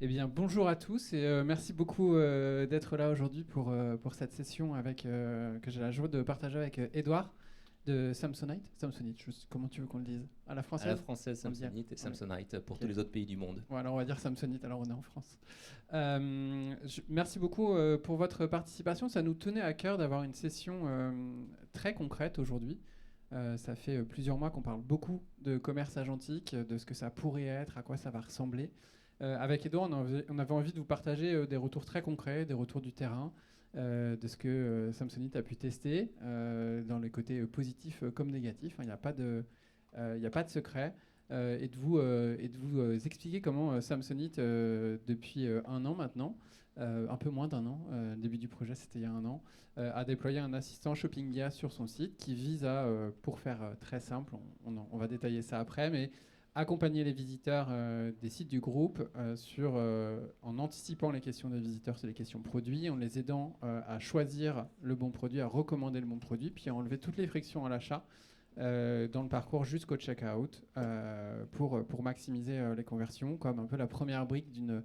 Eh bien, bonjour à tous et merci beaucoup d'être là aujourd'hui pour cette session que j'ai la joie de partager avec Edouard de Samsonite. Samsonite, comment tu veux qu'on le dise? À la À la française? française On le dit. Samsonite et On est- Samsonite pour tous ok. les autres pays du monde. Bon, alors on va dire Samsonite, alors on est en France. Merci beaucoup pour votre participation. Ça nous tenait à cœur d'avoir une session très concrète aujourd'hui. Ça fait plusieurs mois qu'on parle beaucoup de commerce agentique, de ce que ça pourrait être, à quoi ça va ressembler. Avec Edouard, on avait envie de vous partager des retours très concrets, des retours du terrain, de ce que Samsonite a pu tester, dans les côtés positifs comme négatifs. Il n'y a pas de, il n'y a pas de secret. Et de vous expliquer comment Samsonite, depuis un an maintenant, un peu moins d'un an, le début du projet c'était il y a un an, a déployé un assistant Shoppingia sur son site qui vise à, pour faire très simple, on va détailler ça après, mais accompagner les visiteurs des sites du groupe en anticipant les questions des visiteurs sur les questions produits, en les aidant à choisir le bon produit, à recommander le bon produit, puis à enlever toutes les frictions à l'achat dans le parcours jusqu'au checkout pour maximiser les conversions, comme un peu la première brique d'une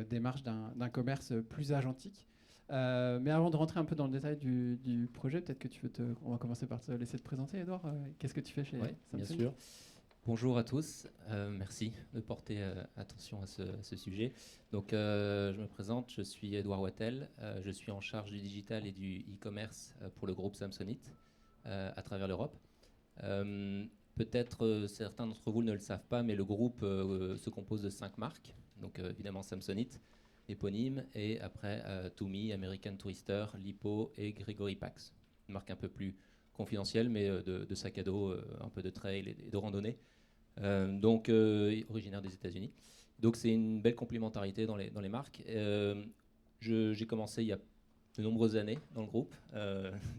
démarche d'un commerce plus agentique. Mais avant de rentrer un peu dans le détail du projet, peut-être que on va commencer par te laisser te présenter, Edouard. Qu'est-ce que tu fais chez Oui, bien Samsung? sûr. Bonjour à tous. Merci de porter attention à ce sujet. Donc, je me présente, je suis Edouard Wattel. Je suis en charge du digital et du e-commerce pour le groupe Samsonite à travers l'Europe. Peut-être certains d'entre vous ne le savent pas, mais le groupe se compose de 5 marques. Donc, évidemment, Samsonite, éponyme, et après Tumi, American Tourister, Lipo et Gregory Pax. Une marque un peu plus confidentielle, mais de sac à dos, un peu de trail et de randonnée. Originaire des États-Unis. Donc, c'est une belle complémentarité dans les marques. J'ai commencé il y a de nombreuses années dans le groupe.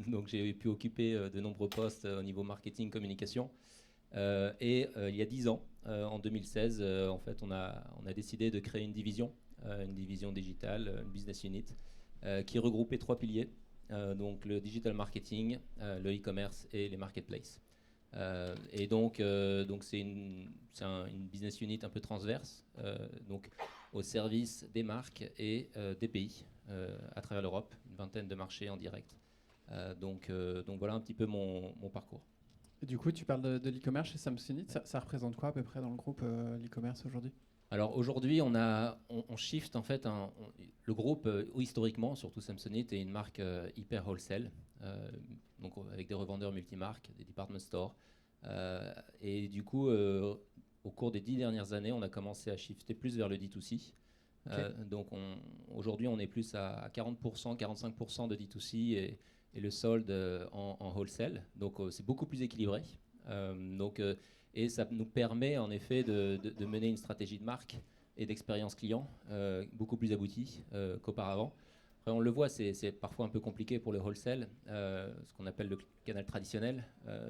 Donc, j'ai pu occuper de nombreux postes au niveau marketing, communication. Il y a 10 ans, en 2016, en fait, on a décidé de créer une division digitale, une business unit, qui regroupait 3 piliers. Donc, le digital marketing, le e-commerce et les marketplaces. Donc une business unit un peu transverse, donc au service des marques et des pays à travers l'Europe, une vingtaine de marchés en direct. Donc voilà un petit peu mon parcours. Et du coup, tu parles de l'e-commerce chez Samsonite. Ça représente quoi à peu près dans le groupe l'e-commerce aujourd'hui? Alors aujourd'hui, on shift en fait le groupe, historiquement, surtout Samsonite, est une marque hyper wholesale, donc avec des revendeurs multimarques, des department stores. Et du coup, au cours des 10 dernières années, on a commencé à shifter plus vers le D2C. Ok. Aujourd'hui, on est plus à 40%, 45% de D2C et le solde en wholesale. Donc c'est beaucoup plus équilibré. Et ça nous permet en effet de mener une stratégie de marque et d'expérience client beaucoup plus aboutie qu'auparavant. Après, on le voit, c'est parfois un peu compliqué pour le wholesale, ce qu'on appelle le canal traditionnel,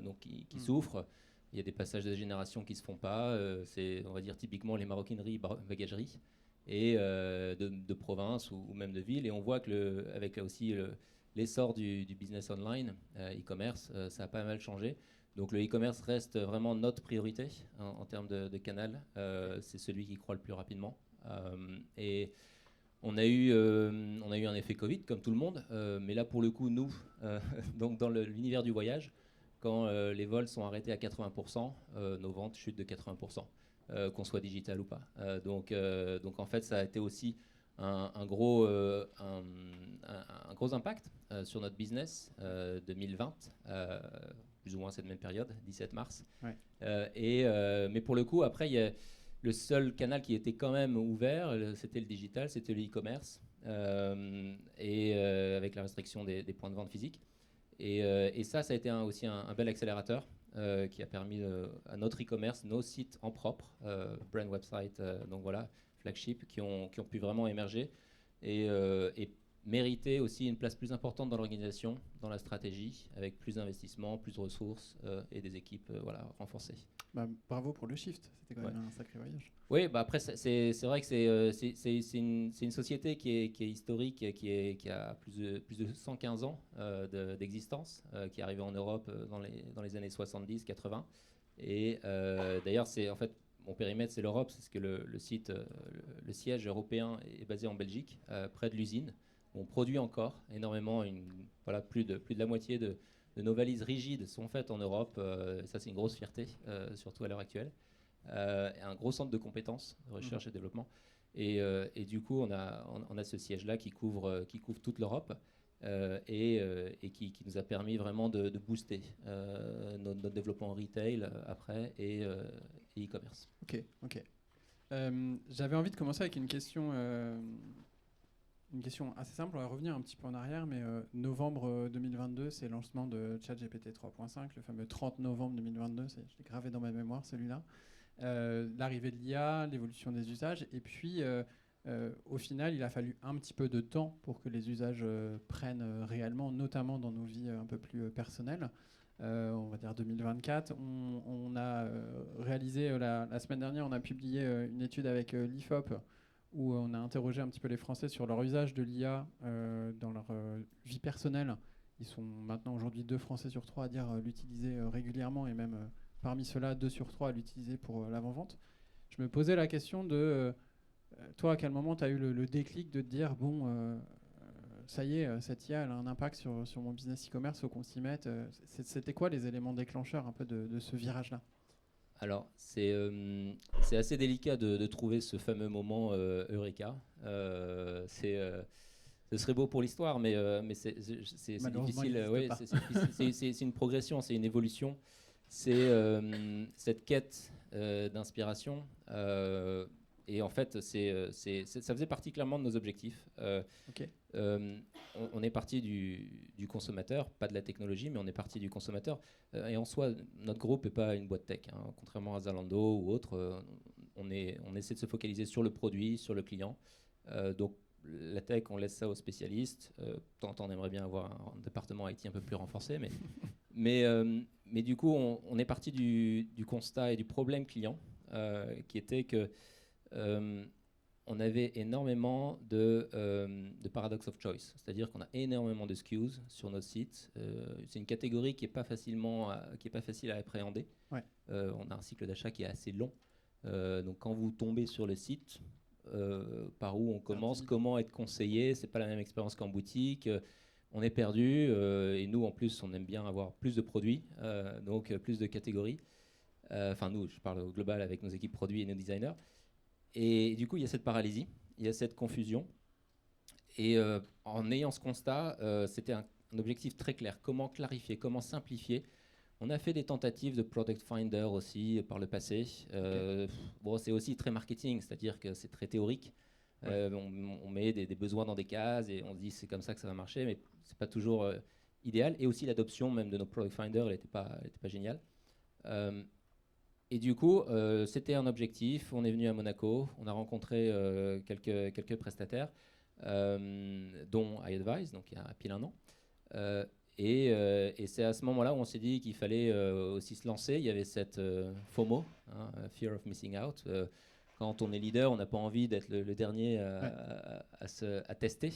donc qui Hmm. souffre. Il y a des passages de génération qui ne se font pas. C'est, on va dire, typiquement les maroquineries, bagageries, et de province ou même de ville. Et on voit que avec aussi l'essor du business online, e-commerce, ça a pas mal changé. Donc le e-commerce reste vraiment notre priorité en termes de canal. C'est celui qui croît le plus rapidement. Et on a eu un effet Covid, comme tout le monde, mais là, pour le coup, nous, donc dans l'univers du voyage, quand les vols sont arrêtés à 80%, nos ventes chutent de 80%, qu'on soit digital ou pas. Donc en fait, ça a été aussi un gros, un gros impact sur notre business 2020, plus ou moins cette même période, 17 mars. Ouais. Mais pour le coup, après, il y a le seul canal qui était quand même ouvert, c'était le digital, c'était le e-commerce, avec la restriction des points de vente physiques. Et ça a été aussi un bel accélérateur qui a permis à notre e-commerce, nos sites en propre, brand website, donc voilà, flagship, qui ont pu vraiment émerger et mériter aussi une place plus importante dans l'organisation, dans la stratégie, avec plus d'investissements, plus de ressources et des équipes voilà, renforcées. Bah, bravo pour le shift. C'était quand Ouais. même un sacré voyage. Oui, bah après, c'est vrai que c'est une société qui est historique, qui a plus de 115 ans d'existence, qui est arrivée en Europe dans les années 70-80. Et d'ailleurs, en fait, mon périmètre, c'est l'Europe, c'est ce que le site, le siège européen est basé en Belgique, près de l'usine. On produit encore énormément, voilà, plus de la moitié de nos valises rigides sont faites en Europe. Ça, c'est une grosse fierté, surtout à l'heure actuelle. Un gros centre de compétences, de recherche et développement. Et du coup, on a ce siège-là qui couvre toute l'Europe. Et qui nous a permis vraiment de booster notre développement en retail après et e-commerce. Ok. J'avais envie de commencer avec une question assez simple. On va revenir un petit peu en arrière, mais novembre 2022, c'est le lancement de ChatGPT 3.5, le fameux 30 novembre 2022, je l'ai gravé dans ma mémoire celui-là. L'arrivée de l'IA, l'évolution des usages, et puis au final, il a fallu un petit peu de temps pour que les usages prennent réellement, notamment dans nos vies un peu plus personnelles. On va dire 2024. On a réalisé, la semaine dernière, on a publié une étude avec l'IFOP où on a interrogé un petit peu les Français sur leur usage de l'IA dans leur vie personnelle. Ils sont maintenant aujourd'hui 2 Français sur 3 à dire l'utiliser régulièrement, et même parmi ceux-là, 2 sur 3 à l'utiliser pour l'avant-vente. Je me posais la question de toi, à quel moment tu as eu le déclic de te dire bon, ça y est, cette IA elle a un impact sur mon business e-commerce, faut qu'on s'y mette. C'était quoi les éléments déclencheurs un peu de ce virage-là? Alors, c'est assez délicat de trouver ce fameux moment Eureka. Ce serait beau pour l'histoire, mais c'est difficile. Ouais, c'est une progression, c'est une évolution. C'est cette quête d'inspiration. Et en fait, ça faisait partie clairement de nos objectifs. On est parti du consommateur, pas de la technologie, mais on est parti du consommateur. Et en soi, notre groupe n'est pas une boîte tech. Contrairement à Zalando ou autre, on essaie de se focaliser sur le produit, sur le client. Donc, la tech, on laisse ça aux spécialistes. Tant on aimerait bien avoir un département IT un peu plus renforcé. Mais du coup, on est parti du constat et du problème client, qui était que on avait énormément de paradox of choice, c'est-à-dire qu'on a énormément de SKUs sur notre site. C'est une catégorie qui n'est pas facile à appréhender. Ouais. On a un cycle d'achat qui est assez long. Donc quand vous tombez sur le site, par où on commence, comment être conseillé, c'est pas la même expérience qu'en boutique. On est perdu et nous en plus on aime bien avoir plus de produits, donc plus de catégories. Enfin nous, je parle au global avec nos équipes produits et nos designers. Et du coup, il y a cette paralysie, il y a cette confusion. Et en ayant ce constat, c'était un objectif très clair. Comment clarifier, comment simplifier. On a fait des tentatives de Product Finder aussi par le passé. Bon, c'est aussi très marketing, c'est-à-dire que c'est très théorique. On met des besoins dans des cases et on se dit c'est comme ça que ça va marcher, mais c'est pas toujours idéal. Et aussi l'adoption même de nos Product Finder, elle n'était pas géniale. Et du coup, c'était un objectif. On est venu à Monaco, on a rencontré quelques prestataires, dont iAdvise, donc il y a pile un an. Et c'est à ce moment-là où on s'est dit qu'il fallait aussi se lancer. Il y avait cette FOMO, Fear of Missing Out. Quand on est leader, on n'a pas envie d'être le dernier à tester.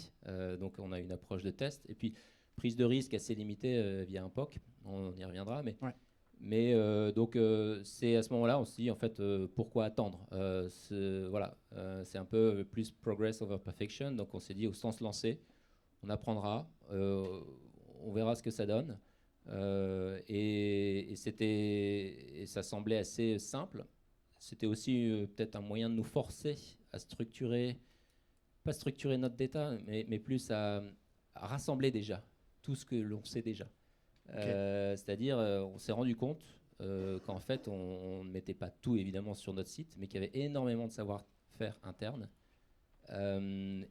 Donc on a une approche de test. Et puis, prise de risque assez limitée via un POC. On y reviendra, mais... Ouais. Mais donc c'est à ce moment-là on se dit en fait pourquoi attendre, c'est un peu plus progress over perfection. Donc on s'est dit autant se lancer, on apprendra, on verra ce que ça donne. Et ça semblait assez simple. C'était aussi peut-être un moyen de nous forcer à pas structurer notre data, mais plus à rassembler déjà tout ce que l'on sait déjà. C'est-à-dire, on s'est rendu compte qu'en fait, on ne mettait pas tout évidemment sur notre site, mais qu'il y avait énormément de savoir-faire interne.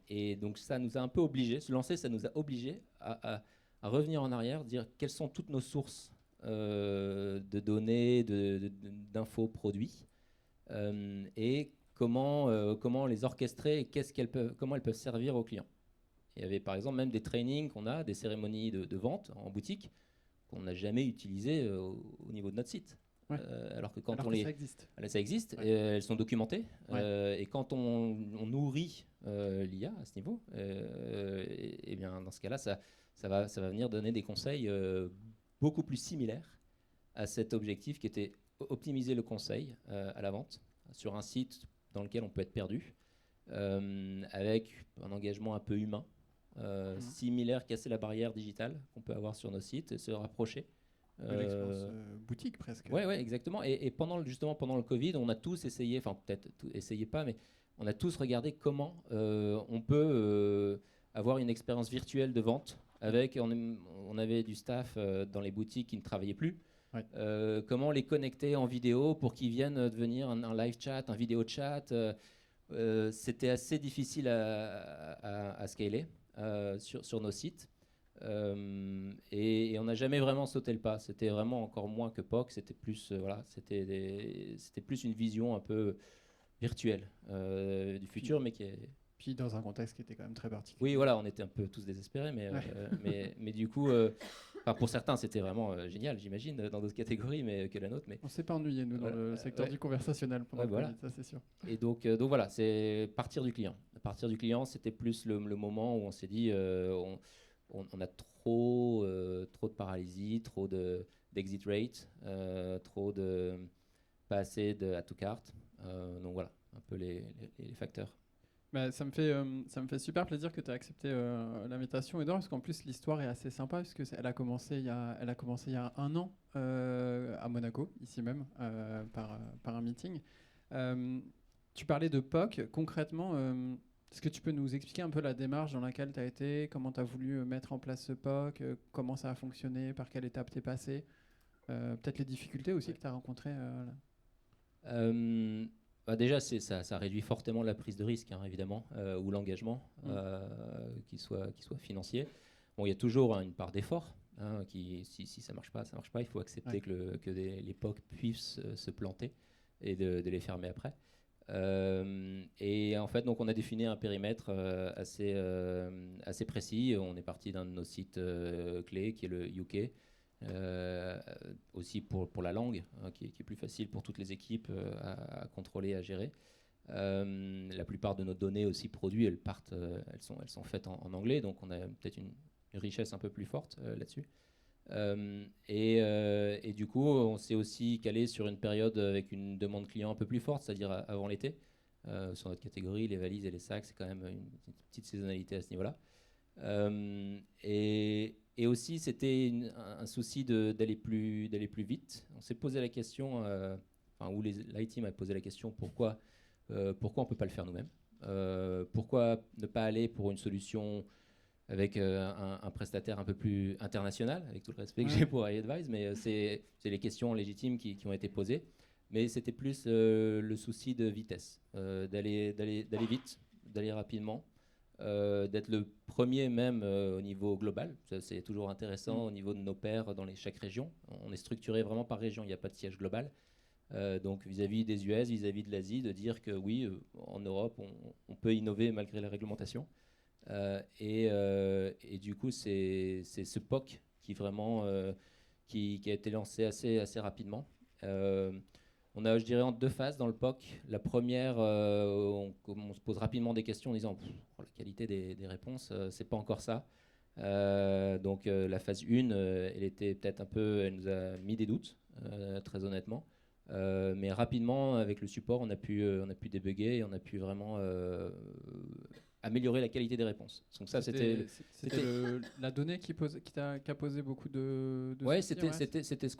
Et donc, ça nous a un peu obligés, se lancer, ça nous a obligés à revenir en arrière, dire quelles sont toutes nos sources de données, d'infos produits, et comment les orchestrer et comment elles peuvent servir aux clients. Il y avait par exemple même des trainings qu'on a, des cérémonies de vente en boutique, qu'on n'a jamais utilisé au niveau de notre site. Ouais. Alors que ça existe. Ça existe, ouais. Et, elles sont documentées. Ouais. Et quand on nourrit l'IA à ce niveau, et bien dans ce cas-là, ça va venir donner des conseils beaucoup plus similaires à cet objectif qui était optimiser le conseil à la vente, sur un site dans lequel on peut être perdu, avec un engagement un peu humain, similaire, casser la barrière digitale qu'on peut avoir sur nos sites et se rapprocher. L'expérience boutique presque. Ouais, exactement. Et justement pendant le Covid, on a tous essayé, enfin peut-être essayez pas, mais on a tous regardé comment on peut avoir une expérience virtuelle de vente. On avait du staff dans les boutiques qui ne travaillaient plus. Ouais. Comment les connecter en vidéo pour qu'ils viennent devenir un live chat, un vidéo chat. C'était assez difficile à scaler sur nos sites. Et on n'a jamais vraiment sauté le pas. C'était vraiment encore moins que POC. C'était plus, c'était plus une vision un peu virtuelle du futur, mais qui est... Puis dans un contexte qui était quand même très particulier. Oui, voilà, on était un peu tous désespérés, mais du coup, pour certains, c'était vraiment génial, j'imagine, dans d'autres catégories que la nôtre. Mais on s'est pas ennuyé, nous, dans le secteur du conversationnel pendant le Covid, ça c'est sûr. Et donc voilà, c'est partir du client. Partir du client, c'était plus le moment où on s'est dit, on a trop de paralysie, trop d'exit rate, trop de pas assez de add to cart. Donc voilà, un peu les facteurs. Bah, ça me fait super plaisir que tu aies accepté l'invitation, Edouard, parce qu'en plus l'histoire est assez sympa, puisque elle a commencé il y a 1 an à Monaco, ici même, par un meeting. Tu parlais de POC. Concrètement, est-ce que tu peux nous expliquer un peu la démarche dans laquelle tu as été, comment tu as voulu mettre en place ce POC, comment ça a fonctionné, par quelle étape tu es passé, peut-être les difficultés aussi que tu as rencontrées déjà, ça réduit fortement la prise de risque, hein, évidemment, ou l'engagement, qu'il soit financier. Bon, il y a toujours une part d'effort. Hein, si ça marche pas, ça marche pas. Il faut accepter que les POC puissent se planter et de les fermer après. Et en fait, donc, on a défini un périmètre assez précis. On est parti d'un de nos sites clés, qui est le UK. Aussi pour la langue, hein, qui est plus facile pour toutes les équipes à contrôler, à gérer. La plupart de nos données aussi produits, elles sont faites en anglais, donc on a peut-être une richesse un peu plus forte là-dessus. Et du coup, on s'est aussi calé sur une période avec une demande client un peu plus forte, c'est-à-dire avant l'été. Sur notre catégorie, les valises et les sacs, c'est quand même une petite saisonnalité à ce niveau-là. Et aussi, c'était un souci d'aller plus vite. On s'est posé la question, ou l'IT m'a posé la question, pourquoi on ne peut pas le faire nous-mêmes, pourquoi ne pas aller pour une solution avec un prestataire un peu plus international, avec tout le respect que j'ai pour iAdvise, mais c'est les questions légitimes qui ont été posées. Mais c'était plus le souci de vitesse, d'aller vite, d'aller rapidement. D'être le premier même au niveau global. Ça, c'est toujours intéressant au niveau de nos pairs dans chaque région. On est structuré vraiment par région, il n'y a pas de siège global. Donc vis-à-vis des US, vis-à-vis de l'Asie, de dire que oui, en Europe, on peut innover malgré la réglementation. Et du coup, c'est ce POC qui vraiment qui a été lancé assez rapidement. On a, je dirais, en 2 phases dans le POC. La première, on se pose rapidement des questions en disant la qualité des réponses, c'est pas encore ça. Donc la phase 1, elle nous a mis des doutes, très honnêtement. Mais rapidement, avec le support, on a pu débugger et on a pu vraiment améliorer la qualité des réponses. Donc ça, c'était la donnée qui a posé beaucoup de ouais, soucis, c'était ce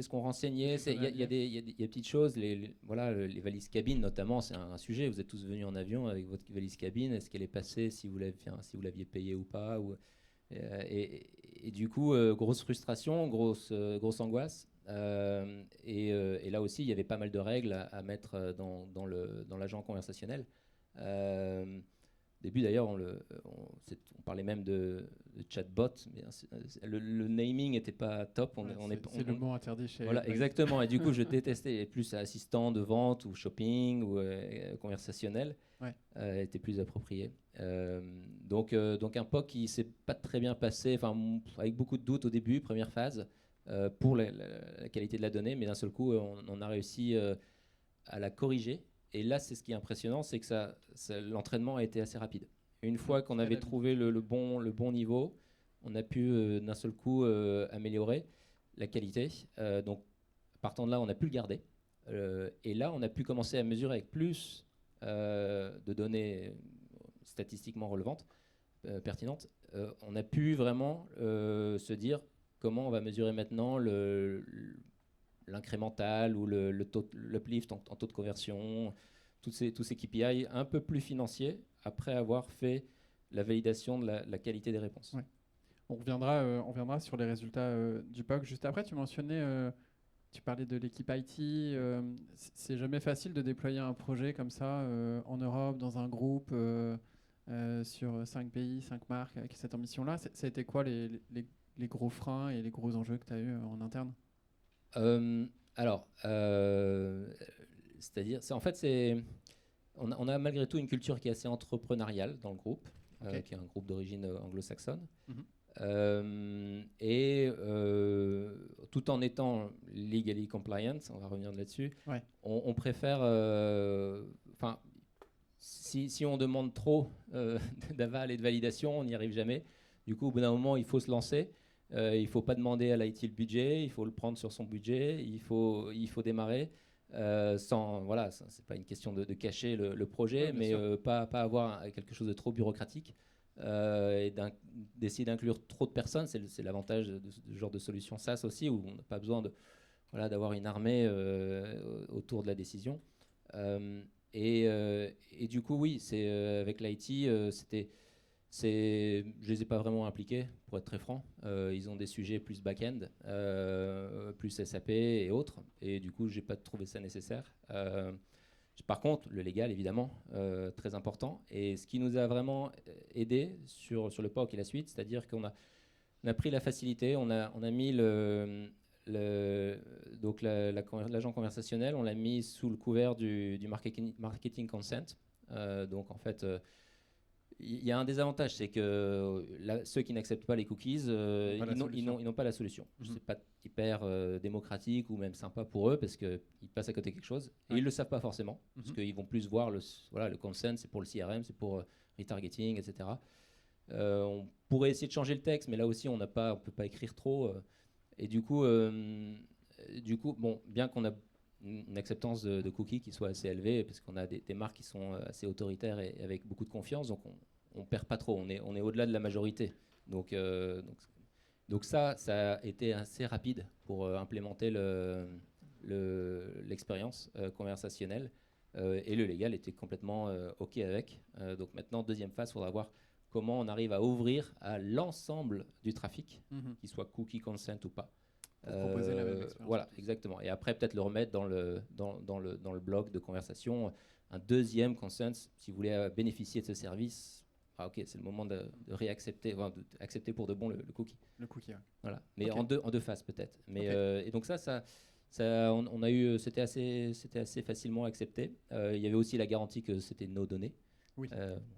qu'on renseignait. Il y a des petites choses. Les valises cabine, notamment, c'est un sujet. Vous êtes tous venus en avion avec votre valise cabine. Est-ce qu'elle est passée, si vous l'aviez payée ou pas et du coup, grosse frustration, grosse angoisse. Et là aussi, il y avait pas mal de règles à mettre dans l'agent conversationnel. Au début, d'ailleurs, on parlait même de chatbot, mais le naming n'était pas top. C'est le mot interdit chez... Voilà, exactement. Et du coup, je détestais plus assistant de vente ou shopping ou conversationnel. Était plus approprié. Donc un POC qui s'est pas très bien passé, avec beaucoup de doutes au début, première phase, pour la qualité de la donnée, mais d'un seul coup, on a réussi à la corriger. Et là, c'est ce qui est impressionnant, c'est que l'entraînement a été assez rapide. Une fois qu'on avait trouvé le bon niveau, on a pu d'un seul coup améliorer la qualité. Donc, partant de là, on a pu le garder. Et là, on a pu commencer à mesurer avec plus de données statistiquement relevantes, pertinentes. On a pu vraiment se dire comment on va mesurer maintenant l'incrémental ou l'uplift en taux de conversion, tous ces KPI un peu plus financiers après avoir fait la validation de la qualité des réponses. Ouais. On reviendra sur les résultats du POC juste après. Tu mentionnais, tu parlais de l'équipe IT. C'est jamais facile de déployer un projet comme ça en Europe, dans un groupe, sur 5 pays, 5 marques, avec cette ambition-là. Ça a été quoi les gros freins et les gros enjeux que tu as eu en interne? Alors, c'est-à-dire, en fait, on a malgré tout une culture qui est assez entrepreneuriale dans le groupe, qui est un groupe d'origine anglo-saxonne. Et tout en étant legally compliant, on va revenir là-dessus, on préfère... si on demande trop d'aval et de validation, on n'y arrive jamais. Du coup, au bout d'un moment, il faut se lancer. Il ne faut pas demander à l'IT le budget, il faut le prendre sur son budget, il faut démarrer. Voilà, c'est pas une question de cacher le projet, mais pas avoir quelque chose de trop bureaucratique et d'essayer d'inclure trop de personnes. C'est l'avantage de ce genre de solution SaaS aussi, où on n'a pas besoin d'avoir une armée autour de la décision. Et du coup, oui, avec l'IT, je les ai pas vraiment impliqués, pour être très franc. Ils ont des sujets plus back-end, plus SAP et autres. Et du coup, j'ai pas trouvé ça nécessaire. Par contre, le légal, évidemment, très important. Et ce qui nous a vraiment aidé sur le POC et la suite, c'est-à-dire qu'on a pris la facilité, on a mis donc l'agent conversationnel, on l'a mis sous le couvert du marketing consent. Donc en fait, il y a un désavantage, c'est que ceux qui n'acceptent pas les cookies, ils n'ont pas la solution. C'est pas hyper démocratique ou même sympa pour eux parce qu'ils passent à côté de quelque chose. Et ils ne le savent pas forcément, parce qu'ils vont plus voir le consent, c'est pour le CRM, c'est pour retargeting, etc. On pourrait essayer de changer le texte, mais là aussi, on ne peut pas écrire trop. Et du coup, bon, bien qu'on a une acceptance de cookies qui soit assez élevée, parce qu'on a des marques qui sont assez autoritaires et avec beaucoup de confiance, donc on ne perd pas trop, on est au-delà de la majorité. Donc ça a été assez rapide pour implémenter l'expérience conversationnelle, et le légal était complètement OK avec. Donc maintenant, deuxième phase, il faudra voir comment on arrive à ouvrir à l'ensemble du trafic, qu'il soit cookie consent ou pas. Pour proposer la même expérience. Voilà, exactement. Et après, peut-être le remettre dans le bloc de conversation. Un deuxième consent, si vous voulez bénéficier de ce service, ok, c'est le moment de réaccepter, d'accepter pour de bon le cookie. Le cookie, ouais. Voilà, mais en deux phases peut-être. Mais et donc on a eu, c'était assez facilement accepté. Il y avait aussi la garantie que c'était nos données. Oui.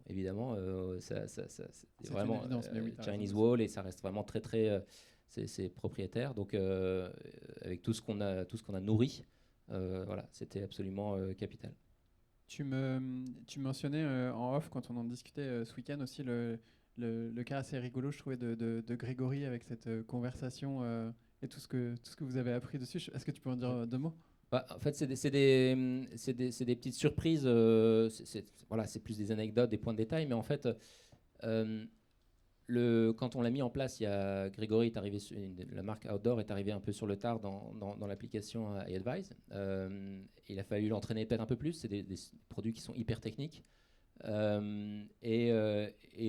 Évidemment, c'est vraiment Chinese raison. Wall, et ça reste vraiment très c'est propriétaire. Donc avec tout ce qu'on a nourri, voilà, c'était absolument capital. Tu mentionnais en off, quand on en discutait ce week-end aussi, le cas assez rigolo, je trouvais, de Grégory avec cette conversation et tout ce que vous avez appris dessus. Est-ce que tu peux en dire deux mots? En fait, c'est des petites surprises. Voilà, c'est plus des anecdotes, des points de détail. Mais en fait, quand on l'a mis en place, Grégory est arrivé, la marque Outdoor est arrivée un peu sur le tard dans l'application iAdvise. Il a fallu l'entraîner peut-être un peu plus. C'est des produits qui sont hyper techniques. Et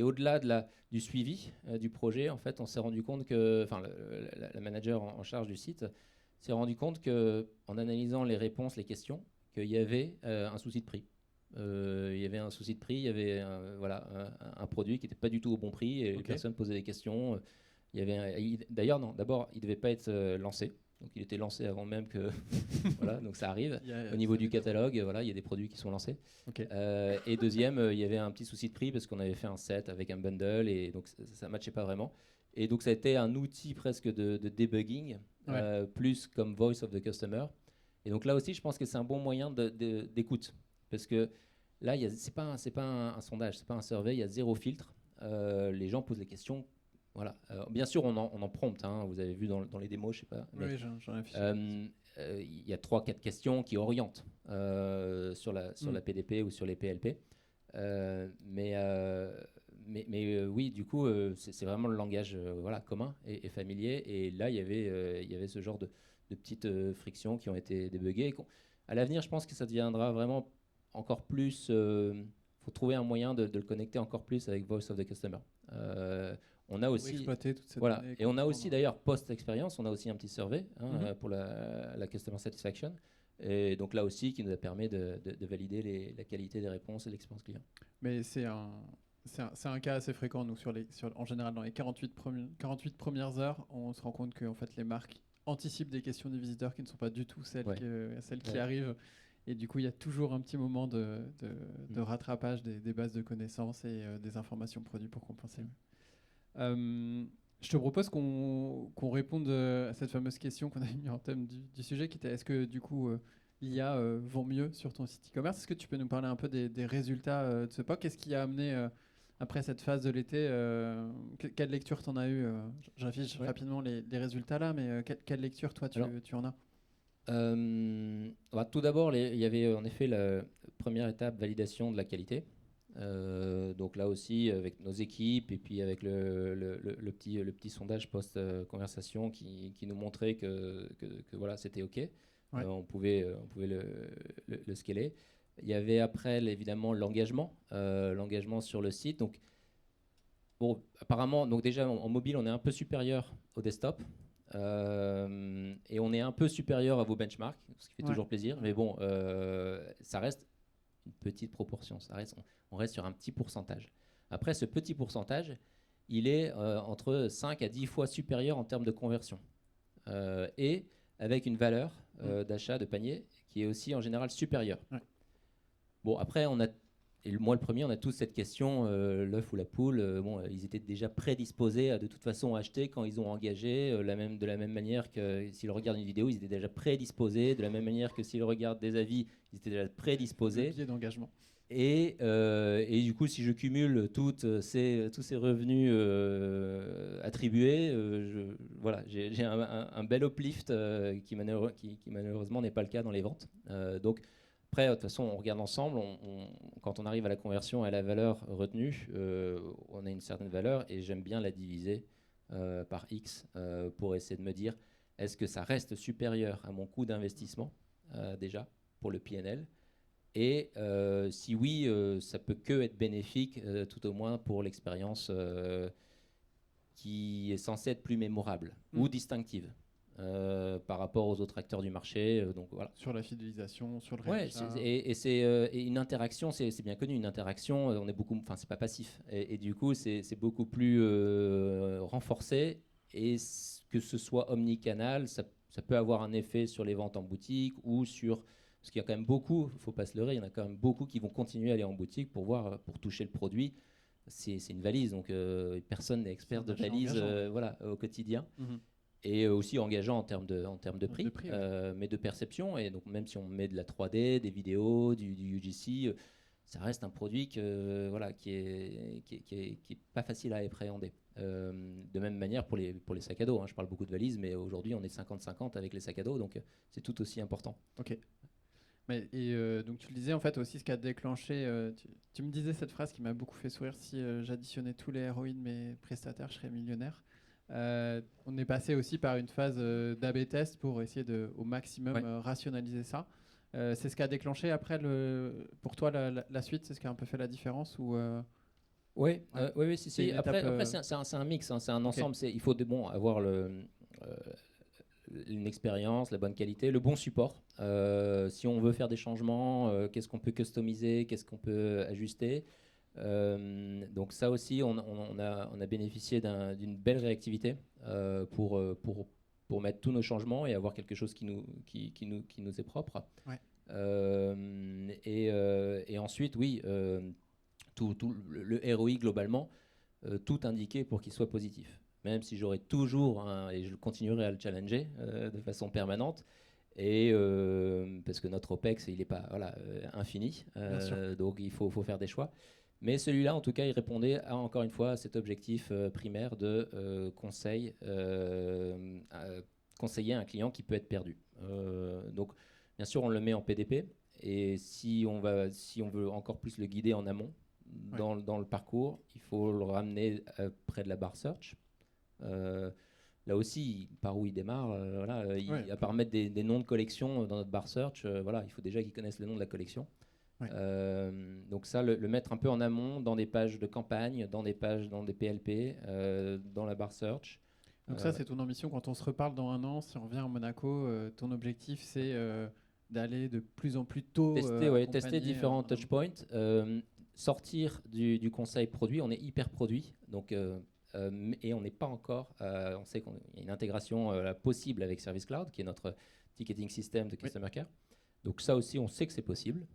au-delà du suivi du projet, en fait, on s'est rendu compte que, la manager en charge du site s'est rendu compte qu'en analysant les réponses, les questions, qu'il y avait un souci de prix. Il y avait un souci de prix, il y avait un produit qui n'était pas du tout au bon prix, et les personnes posaient des questions. D'ailleurs, non, d'abord, il ne devait pas être lancé. Donc il était lancé avant même que... voilà, donc ça arrive. Au niveau du catalogue, voilà, il y a des produits qui sont lancés. Et deuxième, il y avait un petit souci de prix parce qu'on avait fait un set avec un bundle, et donc ça ne matchait pas vraiment. Et donc ça a été un outil presque de debugging, plus comme voice of the customer. Et donc là aussi, je pense que c'est un bon moyen d'écoute. Parce que là, c'est pas un sondage, c'est pas un survey, il y a zéro filtre. Les gens posent des questions Voilà. Bien sûr, on en prompte. Vous avez vu dans les démos, je sais pas. Oui, j'en ai affiché. Il y a 3-4 questions qui orientent sur la PDP ou sur les PLP. Oui, du coup, c'est vraiment le langage commun et familier. Et là, il y avait ce genre de petites frictions qui ont été débuggées. À l'avenir, je pense que ça deviendra vraiment encore plus. Faut trouver un moyen de le connecter encore plus avec Voice of the Customer. On a Pour aussi, exploiter toute cette voilà, donnée, et on a comprendre. aussi d'ailleurs post-expérience, on a aussi un petit survey pour la Customer Satisfaction. Et donc là aussi, qui nous a permis de valider la qualité des réponses et l'expérience client. Mais c'est un cas assez fréquent. Nous, en général, dans les 48 premières heures, on se rend compte que en fait, les marques anticipent des questions des visiteurs qui ne sont pas du tout celles qui arrivent. Et du coup, il y a toujours un petit moment de rattrapage des bases de connaissances et des informations produits pour compenser. Je te propose qu'on réponde à cette fameuse question qu'on a mis en thème du sujet, qui était est-ce que du coup l'IA vend mieux sur ton site e-commerce? Est-ce que tu peux nous parler un peu des résultats de ce POC? Qu'est-ce qui a amené après cette phase de l'été quelle lecture t'en as eu? J'affiche rapidement les résultats là, mais quelle lecture toi tu en as? Tout d'abord, il y avait en effet la première étape, validation de la qualité. Donc là aussi, avec nos équipes et puis avec le petit sondage post-conversation qui nous montrait que voilà, c'était OK. On pouvait le scaler. Il y avait après, évidemment, l'engagement sur le site. Donc, bon, apparemment, donc déjà en mobile, on est un peu supérieur au desktop. Et on est un peu supérieur à vos benchmarks, ce qui fait toujours plaisir. Mais bon, ça reste une petite proportion. On reste sur un petit pourcentage. Après, ce petit pourcentage, il est entre 5 à 10 fois supérieur en termes de conversion. Et avec une valeur d'achat de panier qui est aussi en général supérieure. Bon, après, moi le premier, on a tous cette question, l'œuf ou la poule. Ils étaient déjà prédisposés à de toute façon acheter quand ils ont engagé, de la même manière que s'ils regardent une vidéo, ils étaient déjà prédisposés, de la même manière que s'ils regardent des avis, ils étaient déjà prédisposés. Le biais d'engagement. Et du coup, si je cumule tous ces revenus attribués, j'ai un bel uplift qui malheureusement n'est pas le cas dans les ventes. Donc, après, de toute façon, on regarde ensemble. Quand on arrive à la conversion et à la valeur retenue, on a une certaine valeur et j'aime bien la diviser par X pour essayer de me dire est-ce que ça reste supérieur à mon coût d'investissement déjà pour le PNL. Et si oui, ça peut que être bénéfique, tout au moins pour l'expérience qui est censée être plus mémorable ou distinctive par rapport aux autres acteurs du marché. Donc voilà. Sur la fidélisation, sur le réachat. Et une interaction, c'est bien connu. Une interaction, on est beaucoup, enfin c'est pas passif. Et du coup, c'est beaucoup plus renforcé. Et que ce soit omnicanal, ça peut avoir un effet sur les ventes en boutique ou sur parce qu'il y a quand même beaucoup, il ne faut pas se leurrer, il y en a quand même beaucoup qui vont continuer à aller en boutique pour toucher le produit. C'est une valise, donc personne n'est expert de valise au quotidien. Et aussi engageant en termes de prix, mais de perception. Et donc même si on met de la 3D, des vidéos, du UGC, ça reste un produit qui est pas facile à appréhender. De même manière pour les sacs à dos. Je parle beaucoup de valises, mais aujourd'hui on est 50-50 avec les sacs à dos, donc c'est tout aussi important. Ok. Donc tu le disais en fait aussi ce qui a déclenché, tu me disais cette phrase qui m'a beaucoup fait sourire, si j'additionnais tous les ROI de mes prestataires, je serais millionnaire. On est passé aussi par une phase d'A/B test pour essayer au maximum rationaliser ça. C'est ce qui a déclenché après pour toi la suite, c'est ce qui a un peu fait la différence ou Oui, si. Après c'est un mix, c'est un ensemble. Il faut avoir une expérience, la bonne qualité, le bon support. Si on veut faire des changements, qu'est-ce qu'on peut customiser, qu'est-ce qu'on peut ajuster. Donc ça aussi, on a bénéficié d'une belle réactivité pour mettre tous nos changements et avoir quelque chose qui nous est propre. Et ensuite, oui, tout le ROI globalement, tout indiqué pour qu'il soit positif. Même si j'aurai toujours, et je continuerai à le challenger de façon permanente, et parce que notre OPEX, il n'est pas infini, donc il faut faire des choix. Mais celui-là, en tout cas, il répondait encore une fois à cet objectif primaire de conseiller un client qui peut être perdu. Donc, bien sûr, on le met en PDP. Et si on veut encore plus le guider en amont dans le parcours, il faut le ramener près de la barre search. Là aussi, par où il démarre, à part mettre des noms de collection dans notre barre search, il faut déjà qu'il connaisse le nom de la collection. Ouais. Donc ça, le mettre un peu en amont dans des pages de campagne, dans des PLP, dans la barre search. Donc ça, c'est ton ambition quand on se reparle dans un an, si on revient à Monaco, ton objectif, c'est d'aller de plus en plus tôt tester différents touchpoints, sortir du conseil produit. On est hyper produit, donc, et on n'est pas encore, on sait qu'il y a une intégration possible avec Service Cloud, qui est notre ticketing system de Customer Care. Donc ça aussi, on sait que c'est possible.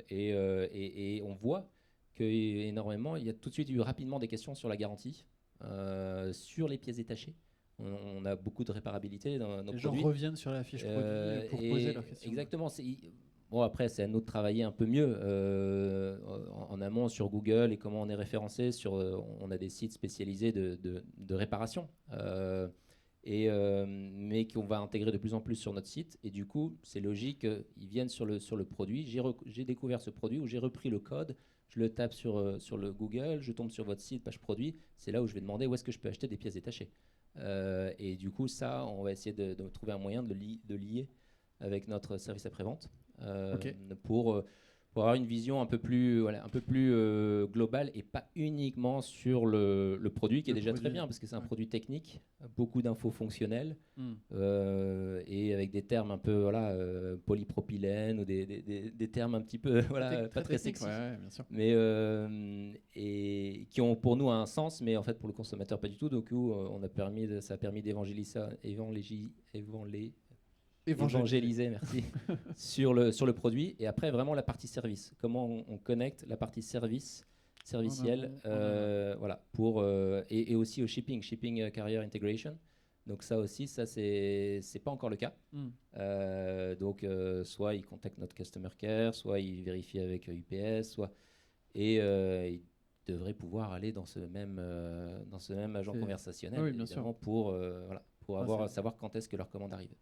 Et on voit qu'énormément, il y a tout de suite eu rapidement des questions sur la garantie, sur les pièces détachées. On a beaucoup de réparabilité dans nos produits. Les gens reviennent sur la fiche produit pour poser leurs questions. Exactement. Bon, après, c'est à nous de travailler un peu mieux en amont sur Google et comment on est référencé. On a des sites spécialisés de réparation. Mais qu'on va intégrer de plus en plus sur notre site. Et du coup, c'est logique qu'ils viennent sur le produit. J'ai découvert ce produit où j'ai repris le code, je le tape sur le Google, je tombe sur votre site, page produit. C'est là où je vais demander où est-ce que je peux acheter des pièces détachées. Et du coup, ça, on va essayer de trouver un moyen de lier avec notre service après-vente pour avoir une vision un peu plus globale et pas uniquement sur le produit qui est déjà très bien parce que c'est un produit technique, beaucoup d'infos fonctionnelles et avec des termes un peu polypropylène ou des termes un petit peu pas très sexy, bien sûr. mais et qui ont pour nous un sens, mais en fait pour le consommateur pas du tout. Donc ça a permis évangéliser, merci, sur le produit. Et après, vraiment la partie service. Comment on connecte la partie servicielle, et aussi au shipping carrier integration. Donc ça aussi, c'est pas encore le cas. Donc soit ils contactent notre customer care, soit ils vérifient avec UPS, ils devraient pouvoir aller dans ce même agent conversationnel, bien sûr. pour savoir quand est-ce que leur commande arrive.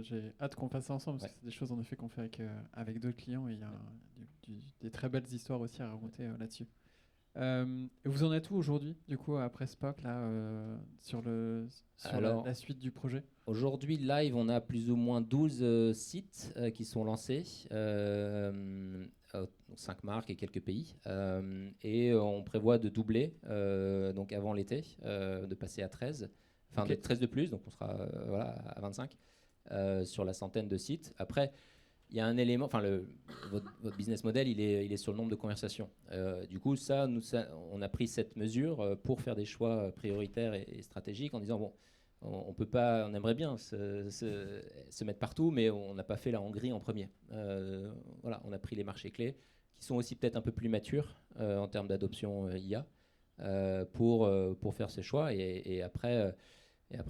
J'ai hâte qu'on fasse ça ensemble, parce que c'est des choses en effet qu'on fait avec d'autres clients, et il y a des très belles histoires aussi à raconter là-dessus. Vous en êtes où aujourd'hui, du coup, après Spock, sur la suite du projet? Aujourd'hui, live, on a plus ou moins 12 sites qui sont lancés, 5 marques et quelques pays. Et on prévoit de doubler, donc avant l'été, de passer à 13. Enfin, de 13 de plus, donc on sera à 25 sur la centaine de sites. Après, il y a un élément, votre business model, il est sur le nombre de conversations. Du coup, on a pris cette mesure pour faire des choix prioritaires et stratégiques en disant, bon, on peut pas, on aimerait bien se mettre partout, mais on n'a pas fait la Hongrie en premier. On a pris les marchés clés qui sont aussi peut-être un peu plus matures en termes d'adoption IA pour faire ces choix. Et après,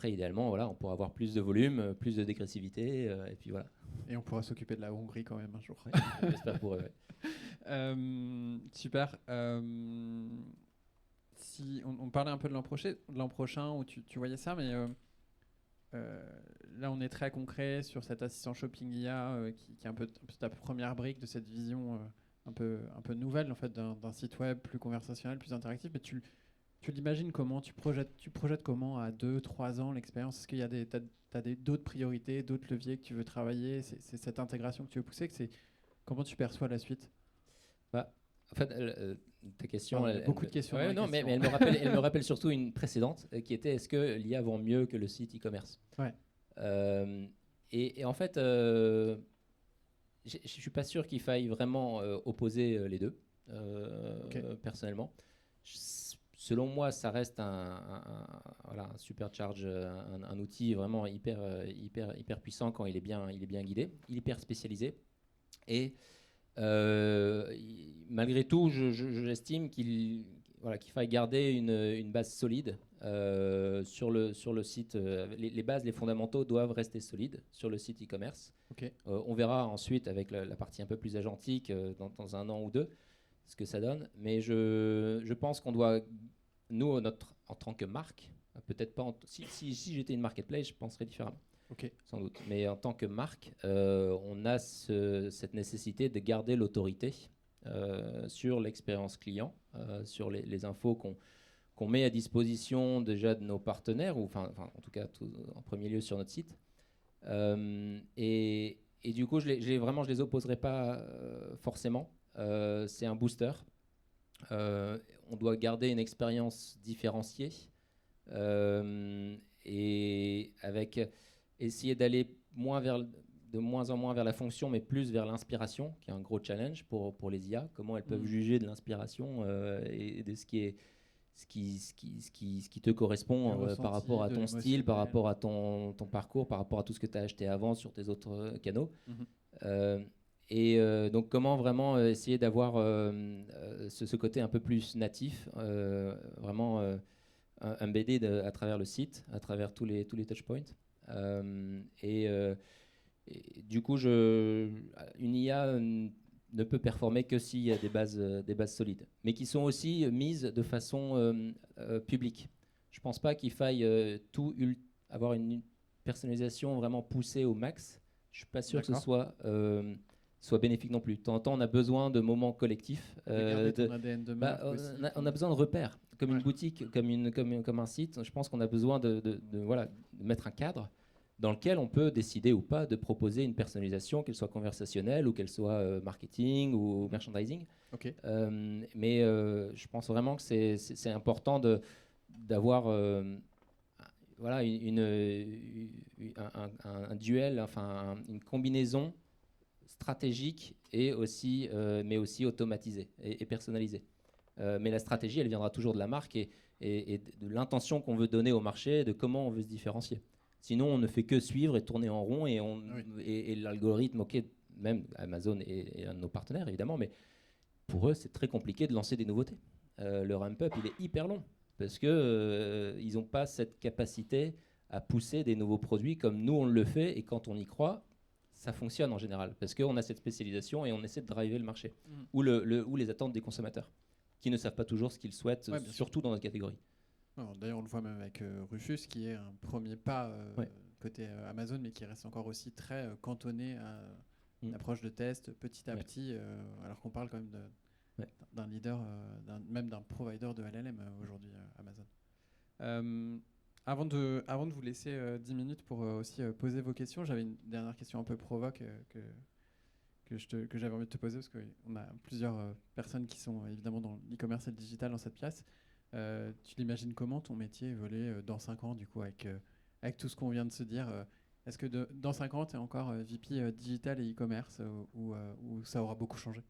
idéalement, on pourra avoir plus de volume, plus de dégressivité, et puis voilà. Et on pourra s'occuper de la Hongrie quand même un jour. J'espère pour eux. Super. Si on parlait un peu de l'an prochain où tu voyais ça, mais là on est très concret sur cet assistant shopping IA qui est un peu ta première brique de cette vision un peu nouvelle en fait d'un site web plus conversationnel, plus interactif. Mais tu l'imagines comment? Tu projettes comment à 2-3 ans l'expérience? Est-ce qu'il y a t'as d'autres priorités, d'autres leviers que tu veux travailler? C'est cette intégration que tu veux pousser, comment tu perçois la suite? En fait, ta question... beaucoup de questions. Mais elle me rappelle surtout une précédente qui était, est-ce que l'IA vend mieux que le site e-commerce? Et en fait, je ne suis pas sûr qu'il faille vraiment opposer les deux, personnellement. Selon moi, ça reste un supercharge, un outil vraiment hyper puissant quand il est bien guidé, hyper spécialisé. Et malgré tout, j'estime qu'il faille garder une base solide sur le site. Les bases, les fondamentaux doivent rester solides sur le site e-commerce. On verra ensuite avec la partie un peu plus agentique dans un an ou deux. ce que ça donne. Mais je pense qu'on doit, nous, en tant que marque, peut-être pas, si j'étais une marketplace, je penserais différemment. Ok. Sans doute. Mais en tant que marque, on a cette nécessité de garder l'autorité sur l'expérience client, sur les infos qu'on met à disposition déjà de nos partenaires, ou enfin en tout cas en premier lieu sur notre site. Et du coup, je les opposerai pas forcément. C'est un booster. On doit garder une expérience différenciée et avec essayer d'aller de moins en moins vers la fonction, mais plus vers l'inspiration, qui est un gros challenge pour les IA. Comment elles peuvent juger de l'inspiration et de ce qui te correspond par rapport à ton style, par rapport à ton parcours, par rapport à tout ce que tu as acheté avant sur tes autres canaux. Donc comment vraiment essayer d'avoir ce côté un peu plus natif, vraiment embedded à travers le site, à travers tous les touchpoints. Et du coup, une IA ne peut performer que s'il y a des bases solides, mais qui sont aussi mises de façon publique. Je ne pense pas qu'il faille avoir une personnalisation vraiment poussée au max. Je ne suis pas sûr que ce soit bénéfique non plus. De temps en temps, on a besoin de moments collectifs. Ton ADN de marque on a besoin de repères, comme une boutique, comme un site. Je pense qu'on a besoin de mettre un cadre dans lequel on peut décider ou pas de proposer une personnalisation, qu'elle soit conversationnelle ou qu'elle soit marketing ou merchandising. Okay. Mais je pense vraiment que c'est important d'avoir un duel, enfin une combinaison stratégique et aussi, mais aussi automatisée et personnalisée. Mais la stratégie, elle viendra toujours de la marque et de l'intention qu'on veut donner au marché, de comment on veut se différencier. Sinon, on ne fait que suivre et tourner en rond et l'algorithme, ok, même Amazon est un de nos partenaires évidemment, mais pour eux, c'est très compliqué de lancer des nouveautés. Le ramp-up, il est hyper long parce que ils n'ont pas cette capacité à pousser des nouveaux produits comme nous on le fait, et quand on y croit, ça fonctionne en général parce qu'on a cette spécialisation et on essaie de driver le marché ou les attentes des consommateurs qui ne savent pas toujours ce qu'ils souhaitent, surtout dans notre catégorie. D'ailleurs, on le voit même avec Rufus, qui est un premier pas côté Amazon, mais qui reste encore aussi très cantonné à une approche de test petit à petit, alors qu'on parle quand même d'un leader, même d'un provider de LLM aujourd'hui, Amazon. Avant de vous laisser 10 minutes pour aussi poser vos questions, j'avais une dernière question un peu provoque que j'avais envie de te poser, parce qu'on a plusieurs personnes qui sont évidemment dans l'e-commerce et le digital dans cette pièce. Tu l'imagines comment ton métier évoluer dans 5 ans, du coup, avec tout ce qu'on vient de se dire est-ce que dans 5 ans, tu es encore VP digital et e-commerce ou ça aura beaucoup changé?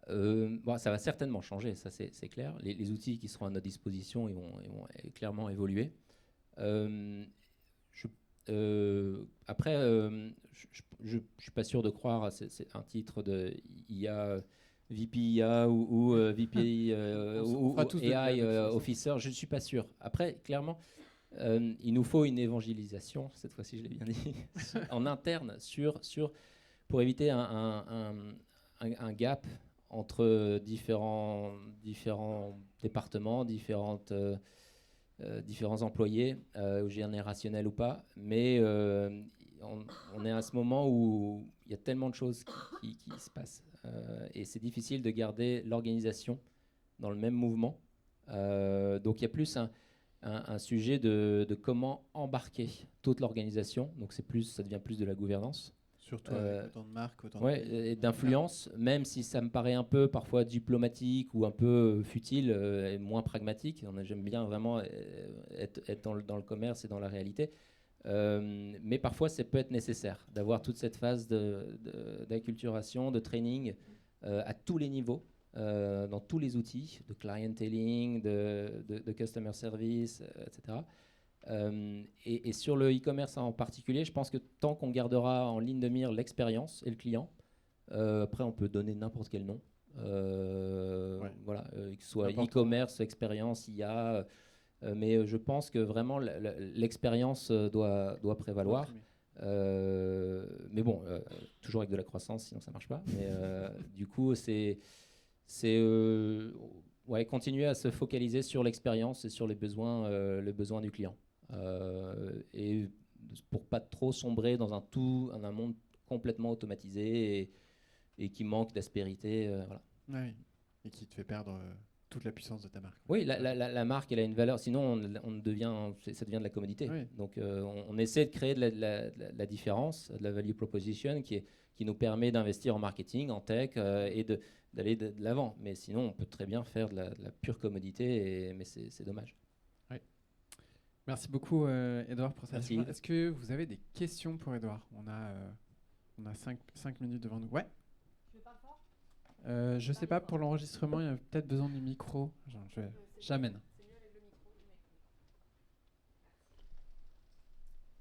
Ça va certainement changer, ça c'est clair. Les outils qui seront à notre disposition, ils vont clairement évoluer. Après, je suis pas sûr de croire, c'est un titre de IA, VP IA ou VP ou AI Officer, je ne suis pas sûr. Après, clairement, il nous faut une évangélisation, cette fois-ci je l'ai bien dit, en interne pour éviter un gap entre différents départements, différents employés, générationnels ou pas, mais on est à ce moment où il y a tellement de choses qui se passent et c'est difficile de garder l'organisation dans le même mouvement. Donc il y a plus un sujet de comment embarquer toute l'organisation. Donc ça devient plus de la gouvernance. Surtout avec autant de marques, autant de et d'influence, même si ça me paraît un peu parfois diplomatique ou un peu futile et moins pragmatique. J'aime bien vraiment être dans le commerce et dans la réalité. Mais parfois, ça peut être nécessaire d'avoir toute cette phase d'acculturation, de training à tous les niveaux, dans tous les outils, de clienteling, de customer service, etc. Et sur le e-commerce en particulier, je pense que tant qu'on gardera en ligne de mire l'expérience et le client, après on peut donner n'importe quel nom, que ce soit e-commerce, expérience, IA, mais je pense que vraiment l'expérience doit prévaloir. Mais bon, toujours avec de la croissance, sinon ça marche pas. Mais du coup, c'est C'est continuer à se focaliser sur l'expérience et sur les besoins du client. Et pour pas trop sombrer dans un monde complètement automatisé et qui manque d'aspérité. Voilà. Oui. Et qui te fait perdre toute la puissance de ta marque. Oui, la marque, elle a une valeur. Sinon, ça devient de la commodité. Oui. Donc, on essaie de créer de la différence, de la value proposition qui nous permet d'investir en marketing, en tech et d'aller de l'avant. Mais sinon, on peut très bien faire de la pure commodité, mais c'est dommage. Oui. Merci beaucoup, Edouard, pour cette Merci. discussion. Est-ce que vous avez des questions pour Edouard ? On a 5 minutes devant nous. Ouais. Je sais pas, pour l'enregistrement, il y a peut-être besoin du micro. J'amène.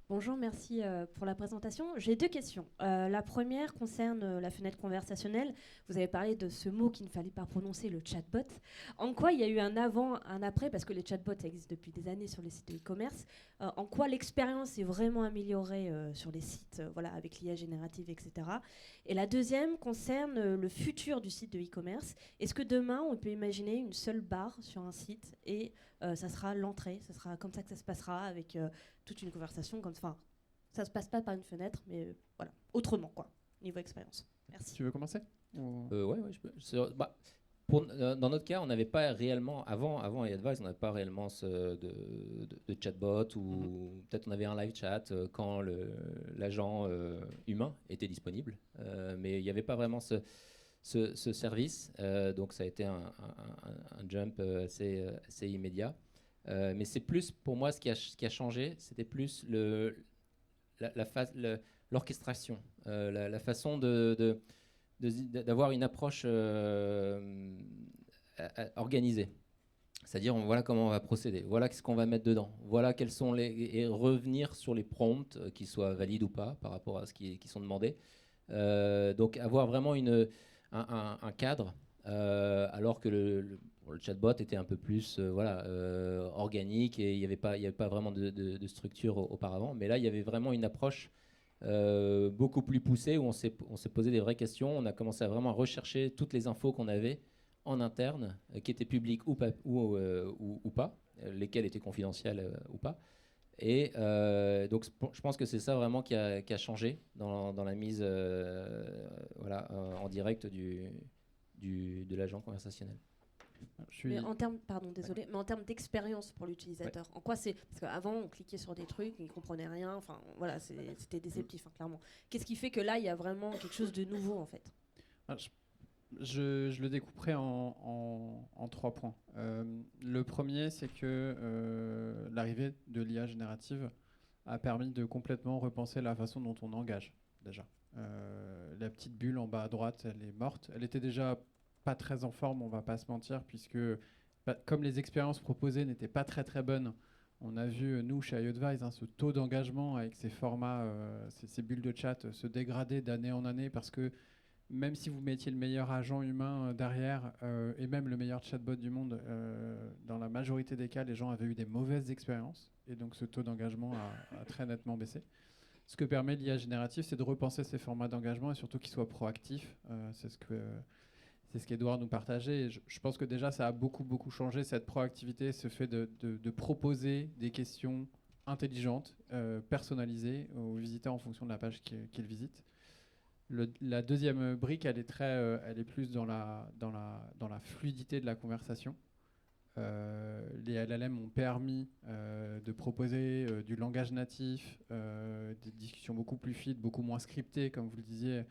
Bonjour, merci pour la présentation. J'ai 2 questions. La première concerne la fenêtre conversationnelle. Vous avez parlé de ce mot qu'il ne fallait pas prononcer, le chatbot. En quoi il y a eu un avant, un après, parce que les chatbots existent depuis des années sur les sites de e-commerce. En quoi l'expérience est vraiment améliorée sur les sites avec l'IA générative, etc. Et la deuxième concerne le futur du site de e-commerce. Est-ce que demain, on peut imaginer une seule barre sur un site et ça sera l'entrée, ça sera comme ça que ça se passera avec toute une conversation ça se passe pas par une fenêtre, mais autrement niveau expérience. Merci. Tu veux commencer Ouais, je peux. Dans notre cas, on n'avait pas réellement, avant iAdvice, on n'avait pas réellement de chatbot ou peut-être on avait un live chat quand l'agent humain était disponible, mais il n'y avait pas vraiment ce service, donc ça a été un jump assez immédiat. Mais c'est plus, pour moi, ce qui a changé, c'était plus l'orchestration, la façon d'avoir une approche organisée. C'est-à-dire, voilà comment on va procéder, voilà ce qu'on va mettre dedans, voilà quels sont et revenir sur les prompts, qu'ils soient valides ou pas, par rapport à ce qui sont demandés. Donc, avoir vraiment un cadre, alors que le chatbot était un peu plus organique et il n'y avait pas vraiment de structure auparavant. Mais là, il y avait vraiment une approche beaucoup plus poussée où on s'est posé des vraies questions. On a commencé à vraiment rechercher toutes les infos qu'on avait en interne, qui étaient publiques ou pas, lesquelles étaient confidentielles ou pas. Et donc, je pense que c'est ça vraiment qui a changé dans la mise en direct de l'agent conversationnel. Mais en termes, mais en termes d'expérience pour l'utilisateur, en quoi c'est... Parce qu'avant, on cliquait sur des trucs, il ne comprenait rien, c'était déceptif, clairement. Qu'est-ce qui fait que là, il y a vraiment quelque chose de nouveau, en fait ? Je le découperai en 3 points. Le premier, c'est que l'arrivée de l'IA générative a permis de complètement repenser la façon dont on engage, déjà. La petite bulle en bas à droite, elle est morte. Elle était déjà pas très en forme, on va pas se mentir, puisque comme les expériences proposées n'étaient pas très très bonnes, on a vu, nous, chez iAdvice, ce taux d'engagement avec ces formats, ces bulles de chat se dégrader d'année en année, parce que même si vous mettiez le meilleur agent humain derrière et même le meilleur chatbot du monde, dans la majorité des cas, les gens avaient eu des mauvaises expériences, et donc ce taux d'engagement a très nettement baissé. Ce que permet l'IA générative, c'est de repenser ces formats d'engagement et surtout qu'ils soient proactifs. C'est ce qu'Edouard nous partageait. Et je pense que déjà, ça a beaucoup changé, cette proactivité, ce fait de proposer des questions intelligentes, personnalisées aux visiteurs en fonction de la page qu'ils visitent. La deuxième brique, elle est plus dans la fluidité de la conversation. Les LLM ont permis de proposer du langage natif, des discussions beaucoup plus fluides, beaucoup moins scriptées, comme vous le disiez.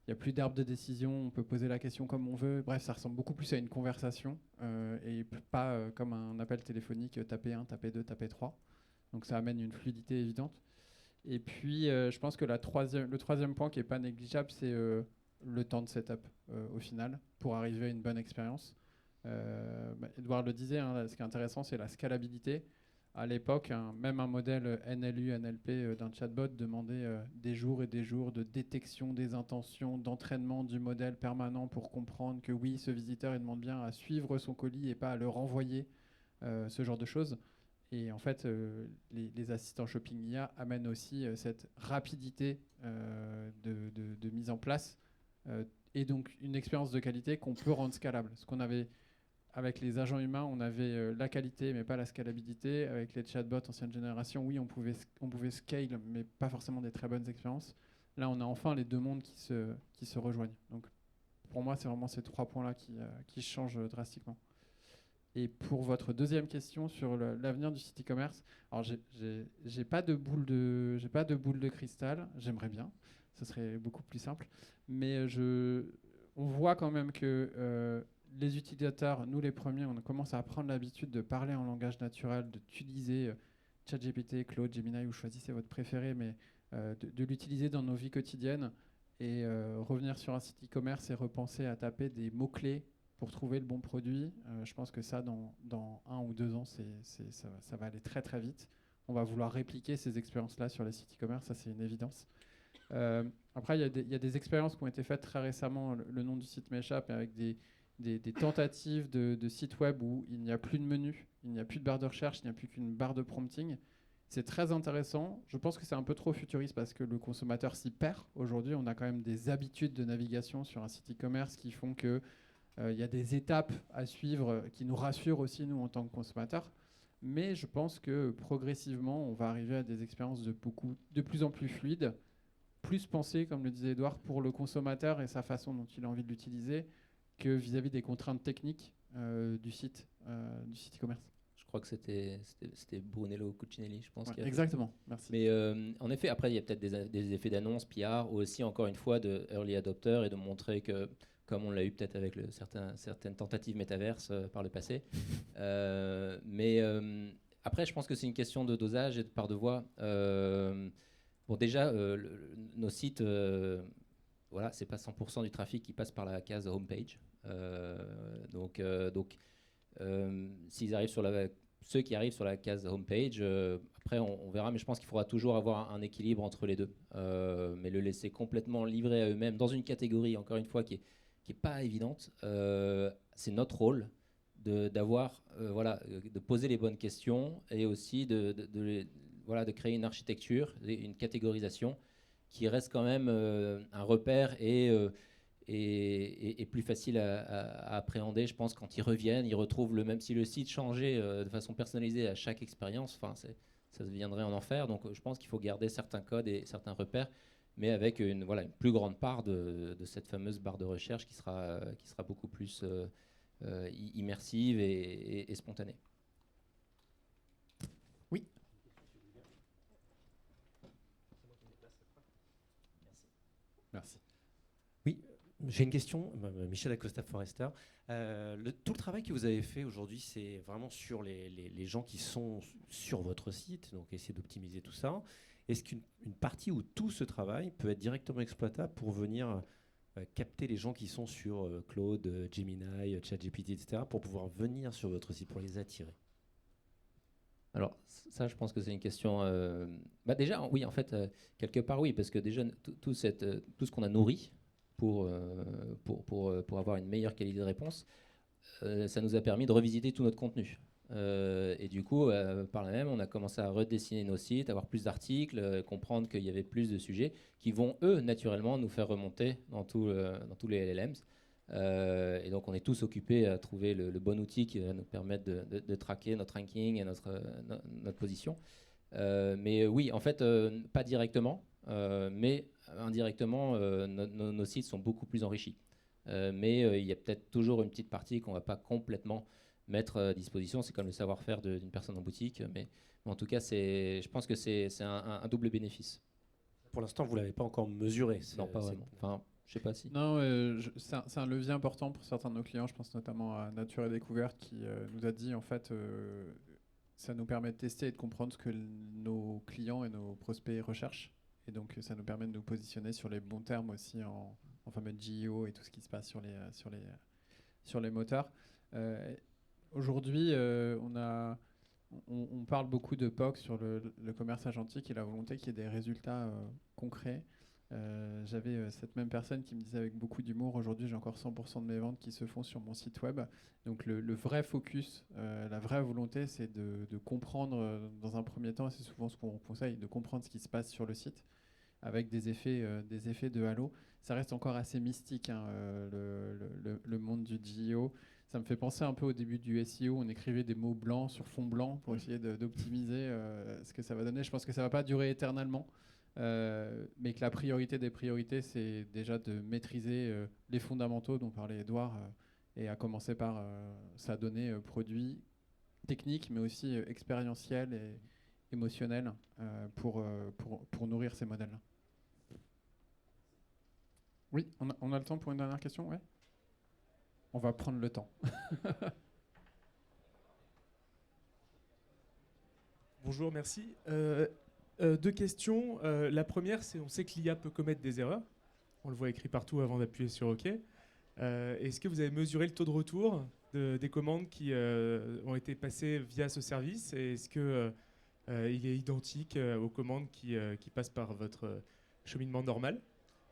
Il n'y a plus d'arbre de décision, on peut poser la question comme on veut. Bref, ça ressemble beaucoup plus à une conversation et pas comme un appel téléphonique, taper 1, taper 2, taper 3. Donc ça amène une fluidité évidente. Et puis, je pense que le troisième point qui n'est pas négligeable, c'est le temps de setup au final pour arriver à une bonne expérience. Edouard le disait, ce qui est intéressant, c'est la scalabilité. À l'époque, même un modèle NLU, NLP d'un chatbot demandait des jours et des jours de détection des intentions, d'entraînement du modèle permanent pour comprendre que oui, ce visiteur, il demande bien à suivre son colis et pas à le renvoyer, ce genre de choses. Et en fait, les assistants shopping IA amènent aussi cette rapidité de mise en place et donc une expérience de qualité qu'on peut rendre scalable. Ce qu'on avait avec les agents humains, on avait la qualité, mais pas la scalabilité. Avec les chatbots ancienne génération, oui, on pouvait scale, mais pas forcément des très bonnes expériences. Là, on a enfin les deux mondes qui se rejoignent. Donc, pour moi, c'est vraiment ces 3 points-là qui changent drastiquement. Et pour votre deuxième question sur l'avenir du site e-commerce, alors j'ai pas de boule de cristal. J'aimerais bien, ce serait beaucoup plus simple. Mais on voit quand même que les utilisateurs, nous les premiers, on commence à prendre l'habitude de parler en langage naturel, d'utiliser ChatGPT, Claude, Gemini, vous choisissez votre préféré, mais de l'utiliser dans nos vies quotidiennes et revenir sur un site e-commerce et repenser à taper des mots-clés pour trouver le bon produit. Je pense que ça, dans 1 ou 2 ans, ça va aller très très vite. On va vouloir répliquer ces expériences-là sur les sites e-commerce, ça c'est une évidence. Après, il y a des expériences qui ont été faites très récemment, le nom du site m'échappe, avec des tentatives de sites web où il n'y a plus de menu, il n'y a plus de barre de recherche, il n'y a plus qu'une barre de prompting. C'est très intéressant. Je pense que c'est un peu trop futuriste parce que le consommateur s'y perd. Aujourd'hui, on a quand même des habitudes de navigation sur un site e-commerce qui font que il y a des étapes à suivre qui nous rassurent aussi, nous, en tant que consommateurs. Mais je pense que progressivement, on va arriver à des expériences de plus en plus fluides, plus pensées, comme le disait Edouard, pour le consommateur et sa façon dont il a envie de l'utiliser, que vis-à-vis des contraintes techniques du site e-commerce. Je crois que c'était Brunello Cucinelli, je pense. Ouais, exactement, merci. Mais en effet, après, il y a peut-être des effets d'annonce, PR, ou aussi, encore une fois, de early adopter et de montrer que, comme on l'a eu peut-être avec certaines tentatives métaverses par le passé. Après, je pense que c'est une question de dosage et de part de voix. Bon, déjà, nos sites, voilà, c'est pas 100% du trafic qui passe par la case homepage. S'ils arrivent ceux qui arrivent sur la case homepage, après on verra, mais je pense qu'il faudra toujours avoir un équilibre entre les deux. Mais le laisser complètement livré à eux-mêmes dans une catégorie, encore une fois, qui est pas évidente, c'est notre rôle de poser les bonnes questions et aussi de créer une architecture, une catégorisation qui reste quand même un repère et plus facile à appréhender, je pense, quand ils reviennent, ils retrouvent même si le site changeait de façon personnalisée à chaque expérience, ça deviendrait un enfer. Donc je pense qu'il faut garder certains codes et certains repères, mais avec une plus grande part de cette fameuse barre de recherche qui sera beaucoup plus immersive et spontanée. Oui. Merci. Oui, j'ai une question, Michel Acosta-Forester. Tout le travail que vous avez fait aujourd'hui, c'est vraiment sur les gens qui sont sur votre site, donc essayer d'optimiser tout ça. Est-ce qu'une partie ou tout ce travail peut être directement exploitable pour venir capter les gens qui sont sur Claude, Gemini, ChatGPT, etc., pour pouvoir venir sur votre site, pour les attirer? Alors ça, je pense que c'est une question... déjà, oui, en fait, quelque part, oui, parce que déjà, tout ce qu'on a nourri pour avoir une meilleure qualité de réponse, ça nous a permis de revisiter tout notre contenu. Et du coup, par là même, on a commencé à redessiner nos sites, avoir plus d'articles, comprendre qu'il y avait plus de sujets qui vont, eux, naturellement, nous faire remonter dans tous les LLMs. Et donc, on est tous occupés à trouver le bon outil qui va nous permettre de traquer notre ranking et notre position. Mais oui, en fait, pas directement, mais indirectement, nos sites sont beaucoup plus enrichis. Mais il y a peut-être toujours une petite partie qu'on ne va pas complètement mettre à disposition. C'est comme le savoir-faire d'une personne en boutique. Mais en tout cas, je pense que c'est un double bénéfice. Pour l'instant, vous ne l'avez pas encore mesuré. Non, pas vraiment. Enfin, je sais pas si. Non, c'est un levier important pour certains de nos clients. Je pense notamment à Nature et Découverte qui nous a dit, en fait, ça nous permet de tester et de comprendre ce que nos clients et nos prospects recherchent. Et donc, ça nous permet de nous positionner sur les bons termes aussi en fameux GEO et tout ce qui se passe sur les moteurs. Aujourd'hui, on parle beaucoup de POC sur le commerce agentique et la volonté qu'il y ait des résultats concrets. J'avais cette même personne qui me disait avec beaucoup d'humour, aujourd'hui j'ai encore 100% de mes ventes qui se font sur mon site web. Donc le vrai focus, la vraie volonté, c'est de comprendre dans un premier temps, et c'est souvent ce qu'on conseille, de comprendre ce qui se passe sur le site. avec des effets de halo. Ça reste encore assez mystique, hein, le monde du GEO. Ça me fait penser un peu au début du SEO. On écrivait des mots blancs sur fond blanc pour essayer d'optimiser ce que ça va donner. Je pense que ça ne va pas durer éternellement, mais que la priorité des priorités, c'est déjà de maîtriser les fondamentaux dont parlait Edouard, et à commencer par sa donnée produit technique, mais aussi expérientielle et émotionnelle pour nourrir ces modèles-là. Oui, on a le temps pour une dernière question, ouais. On va prendre le temps. Bonjour, merci. Deux questions. La première, c'est on sait que l'IA peut commettre des erreurs. On le voit écrit partout avant d'appuyer sur OK. Est-ce que vous avez mesuré le taux de retour des commandes qui ont été passées via ce service? Et est-ce qu'il est identique aux commandes qui passent par votre cheminement normal?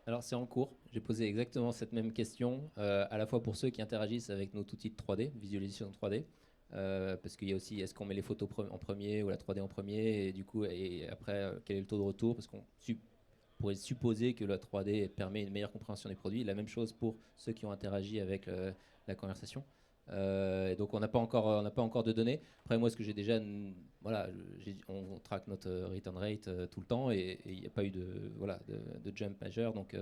Alors c'est en cours. J'ai posé exactement cette même question, à la fois pour ceux qui interagissent avec notre outil de 3D, visualisation 3D, parce qu'il y a aussi, est-ce qu'on met les photos en premier ou la 3D en premier, et du coup, et après, quel est le taux de retour, parce qu'on pourrait supposer que la 3D permet une meilleure compréhension des produits. La même chose pour ceux qui ont interagi avec la conversation. Et donc on n'a pas encore de données. Après moi, ce que j'ai déjà, on traque notre return rate tout le temps, et il n'y a pas eu de jump majeur, donc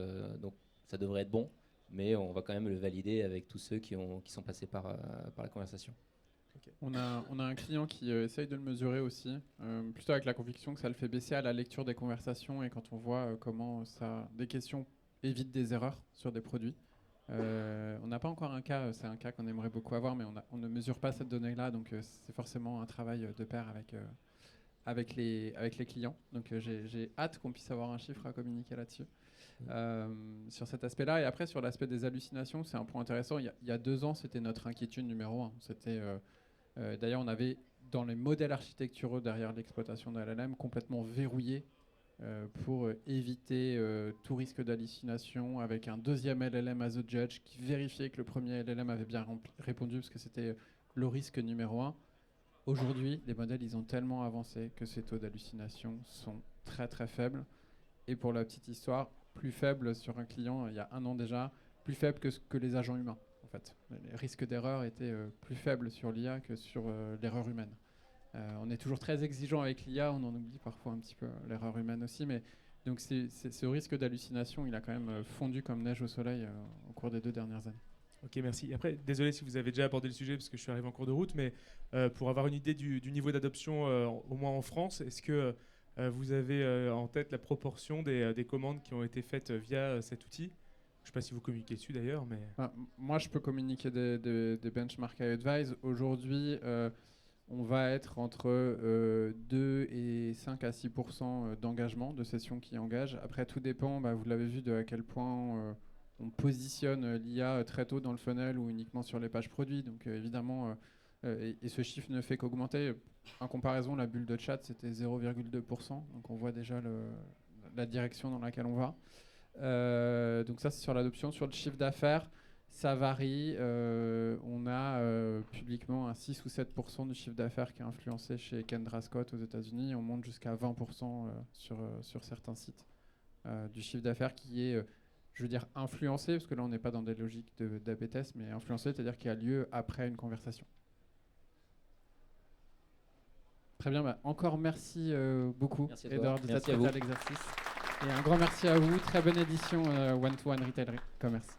ça devrait être bon, mais on va quand même le valider avec tous ceux qui sont passés par la conversation. Okay. On a un client qui essaye de le mesurer aussi, plutôt avec la conviction que ça le fait baisser à la lecture des conversations, et quand on voit comment des questions évitent des erreurs sur des produits. On n'a pas encore un cas, c'est un cas qu'on aimerait beaucoup avoir, mais on ne mesure pas cette donnée-là, donc c'est forcément un travail de pair avec les clients. Donc j'ai hâte qu'on puisse avoir un chiffre à communiquer là-dessus, sur cet aspect-là. Et après, sur l'aspect des hallucinations, c'est un point intéressant. Il y a 2 ans, c'était notre inquiétude numéro 1. D'ailleurs, on avait, dans les modèles architecturaux derrière l'exploitation de LLM, complètement verrouillé pour éviter tout risque d'hallucination, avec un deuxième LLM as a judge qui vérifiait que le premier LLM avait bien répondu, parce que c'était le risque numéro 1. Aujourd'hui, les modèles, ils ont tellement avancé que ces taux d'hallucination sont très très faibles. Et pour la petite histoire, plus faible sur un client il y a 1 an déjà, plus faible que les agents humains. En fait, les risques d'erreur étaient plus faibles sur l'IA que sur l'erreur humaine. On est toujours très exigeant avec l'IA, on en oublie parfois un petit peu l'erreur humaine aussi, mais donc ce risque d'hallucination, il a quand même fondu comme neige au soleil au cours des 2 dernières années. Ok, merci. Après, désolé si vous avez déjà abordé le sujet parce que je suis arrivé en cours de route, mais pour avoir une idée du niveau d'adoption, au moins en France, est-ce que vous avez en tête la proportion des commandes qui ont été faites via cet outil? Je ne sais pas si vous communiquez dessus d'ailleurs, mais... Moi, je peux communiquer des benchmarks à Advise. Aujourd'hui, on va être entre 2 et 5 à 6% d'engagement, de sessions qui engagent. Après, tout dépend, vous l'avez vu, de à quel point on positionne l'IA très tôt dans le funnel ou uniquement sur les pages produits. Donc évidemment, et ce chiffre ne fait qu'augmenter. En comparaison, la bulle de chat, c'était 0,2%. Donc on voit déjà la direction dans laquelle on va. Donc ça, c'est sur l'adoption. Sur le chiffre d'affaires, ça varie. On a publiquement un 6 ou 7% du chiffre d'affaires qui est influencé chez Kendra Scott aux États-Unis. On monte jusqu'à 20% sur certains sites du chiffre d'affaires qui est, je veux dire, influencé, parce que là, on n'est pas dans des logiques d'AB test, mais influencé, c'est-à-dire qui a lieu après une conversation. Très bien. Encore merci beaucoup, Edouard, de t'être prêté à l'exercice. Et un grand merci à vous. Très bonne édition One-to-One Retail Commerce.